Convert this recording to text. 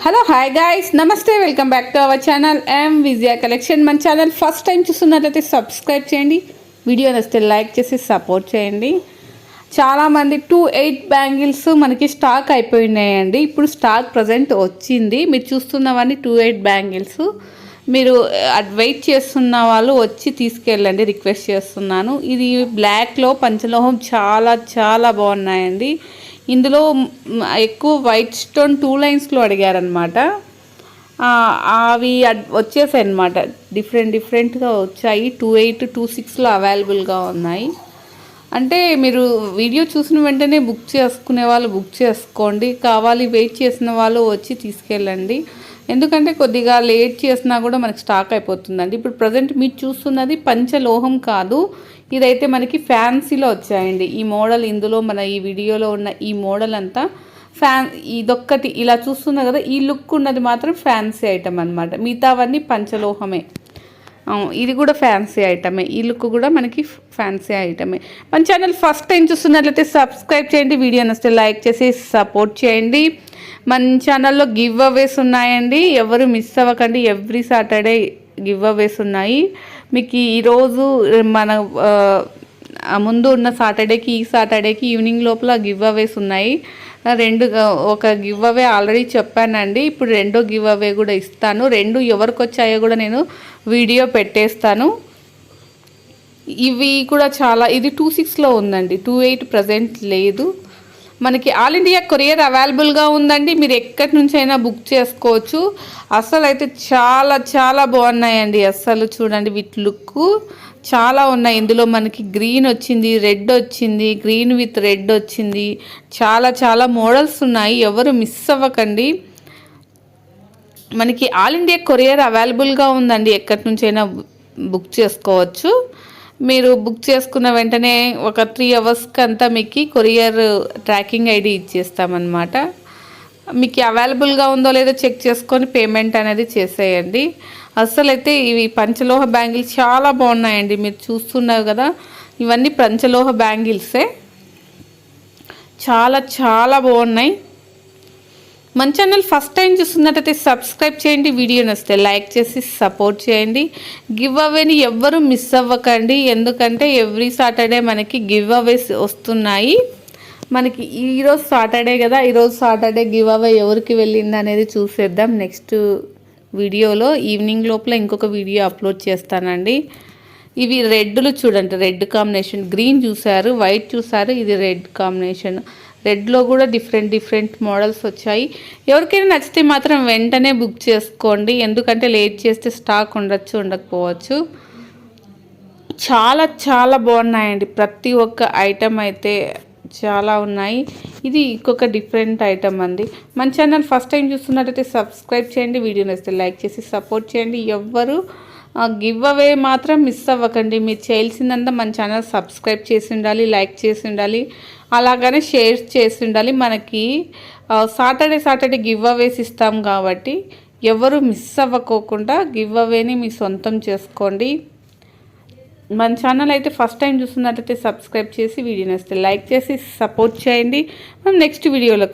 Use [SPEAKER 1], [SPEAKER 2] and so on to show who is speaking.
[SPEAKER 1] Hello hi guys, నమస్తే, welcome back to our channel M Vijaya collection. మన channel first time చూస్తున్నట్లయితే subscribe చేయండి, video నచ్చితే like చేసి సపోర్ట్ చేయండి. చాలామంది 28 బ్యాంగిల్స్ మనకి స్టాక్ అయిపోయినాయండి. ఇప్పుడు స్టాక్ ప్రజెంట్ వచ్చింది. మీరు చూస్తున్నవన్నీ 28 బ్యాంగిల్స్. మీరు వెయిట్ చేస్తున్న వాళ్ళు వచ్చి తీసుకెళ్ళండి, రిక్వెస్ట్ చేస్తున్నాను. ఇది బ్లాక్లో పంచలోహం చాలా చాలా బాగున్నాయండి. ఇందులో ఎక్కువ వైట్ స్టోన్ 2 లైన్స్లో అడిగారనమాట. అవి వచ్చేసాయి అనమాట, డిఫరెంట్గా వచ్చాయి. 28, 26లో అవైలబుల్గా ఉన్నాయి. అంటే మీరు వీడియో చూసిన వెంటనే బుక్ చేసుకునే వాళ్ళు బుక్ చేసుకోండి, కావాలి వెయిట్ చేసిన వాళ్ళు వచ్చి తీసుకెళ్ళండి. ఎందుకంటే కొద్దిగా లేట్ చేసినా కూడా మనకి స్టాక్ అయిపోతుందండి. ఇప్పుడు ప్రజెంట్ మీరు చూస్తున్నది పంచలోహం కాదు, ఇదైతే మనకి ఫ్యాన్సీలో వచ్చాయండి ఈ మోడల్. ఇందులో మన ఈ వీడియోలో ఉన్న ఈ మోడల్ అంతా ఇదొక్కటి ఇలా చూస్తున్నా కదా, ఈ లుక్ ఉన్నది మాత్రం ఫ్యాన్సీ ఐటమ్ అనమాట. మిగతావన్నీ పంచలోహమే. ఇది కూడా ఫ్యాన్సీ ఐటమే, ఈ లుక్ కూడా మనకి ఫ్యాన్సీ ఐటమే. మన ఛానల్ ఫస్ట్ టైం చూస్తున్నట్లయితే సబ్స్క్రైబ్ చేయండి, వీడియో నచ్చితే లైక్ చేసి సపోర్ట్ చేయండి. మన ఛానల్లో గివ్ అవేస్ ఉన్నాయండి, ఎవరు మిస్ అవ్వకండి. ఎవ్రీ సాటర్డే గివ్ అవేస్ ఉన్నాయి. మీకు ఈరోజు మన ముందు ఉన్న సాటర్డేకి ఈ సాటర్డేకి ఈవినింగ్ లోపల గివ్ అవేస్ ఉన్నాయి. ఒక గివ్ అవే ఆల్రెడీ చెప్పానండి, ఇప్పుడు రెండో గివ్ అవే కూడా ఇస్తాను. రెండు ఎవరికి వచ్చాయో కూడా నేను వీడియో పెట్టేస్తాను. ఇవి కూడా చాలా, ఇది 26లో ఉందండి, 28 ప్రజెంట్ లేదు. మనకి ఆల్ ఇండియా కొరియర్ అవైలబుల్గా ఉందండి, మీరు ఎక్కడి నుంచి అయినా బుక్ చేసుకోవచ్చు. అసలు అయితే చాలా చాలా బాగున్నాయండి. అస్సలు చూడండి, వీటి లుక్ చాలా ఉన్నాయి. ఇందులో మనకి గ్రీన్ వచ్చింది, రెడ్ వచ్చింది, గ్రీన్ విత్ రెడ్ వచ్చింది. చాలా చాలా మోడల్స్ ఉన్నాయి, ఎవరు మిస్ అవ్వకండి. మనకి ఆల్ ఇండియా కొరియర్ అవైలబుల్గా ఉందండి, ఎక్కడి నుంచైనా బుక్ చేసుకోవచ్చు. మీరు బుక్ చేసుకున్న వెంటనే ఒక 3 అవర్స్కి అంతా మీకు కొరియర్ ట్రాకింగ్ ఐడి ఇచ్చేస్తామన్నమాట. మీకు అవైలబుల్గా ఉందో లేదో చెక్ చేసుకొని పేమెంట్ అనేది చేసేయండి. అసలైతే ఇవి పంచలోహ బ్యాంగిల్స్ చాలా బాగున్నాయండి. మీరు చూస్తున్నారు కదా, ఇవన్నీ పంచలోహ బ్యాంగిల్సే, చాలా చాలా బాగున్నాయి. మన ఛానల్ ఫస్ట్ టైం చూస్తున్నట్టయితే సబ్స్క్రైబ్ చేయండి, వీడియో నచ్చితే లైక్ చేసి సపోర్ట్ చేయండి. గివ్ అవేని ఎవ్వరూ మిస్ అవ్వకండి, ఎందుకంటే ఎవ్రీ సాటర్డే మనకి గివ్ అవేస్ వస్తున్నాయి. మనకి ఈరోజు సాటర్డే కదా, ఈరోజు సాటర్డే గివ్ అవే ఎవరికి వెళ్ళింది అనేది చూసేద్దాం. నెక్స్ట్ వీడియోలో ఈవినింగ్ లోపల ఇంకొక వీడియో అప్లోడ్ చేస్తానండి. ఇవి రెడ్లు చూడండి, రెడ్ కాంబినేషన్, గ్రీన్ చూసారు, వైట్ చూసారు, ఇది రెడ్ కాంబినేషన్. రెడ్లో కూడా డిఫరెంట్ మోడల్స్ వచ్చాయి. ఎవరికైనా నచ్చితే మాత్రం వెంటనే బుక్ చేసుకోండి, ఎందుకంటే లేట్ చేస్తే స్టాక్ ఉండొచ్చు ఉండకపోవచ్చు. చాలా చాలా బాగున్నాయండి, ప్రతి ఒక్క ఐటమ్ అయితే చాలా ఉన్నాయి. ఇది ఇంకొక డిఫరెంట్ ఐటమ్ అండి. మన ఛానల్ ఫస్ట్ టైం చూస్తున్నట్టయితే సబ్స్క్రైబ్ చేయండి, వీడియో నచ్చితే లైక్ చేసి సపోర్ట్ చేయండి. ఎవ్వరు గివ్ అవే మాత్రం మిస్ అవ్వకండి. మీరు చేయాల్సిందంతా మన ఛానల్ సబ్స్క్రైబ్ చేసి ఉండాలి, లైక్ చేసి ఉండాలి, అలాగనే షేర్ చేసి ఉండాలి. మనకి సాటర్డే గివ్ అవేస్ ఇస్తాం కాబట్టి ఎవరు మిస్ అవ్వకోకుండా గివ్ అవేని మీ సొంతం చేసుకోండి. మన ఛానల్ అయితే ఫస్ట్ టైం చూస్తున్నట్టయితే సబ్స్క్రైబ్ చేసి వీడియో నచ్చితే లైక్ చేసి సపోర్ట్ చేయండి. మనం నెక్స్ట్ వీడియోలో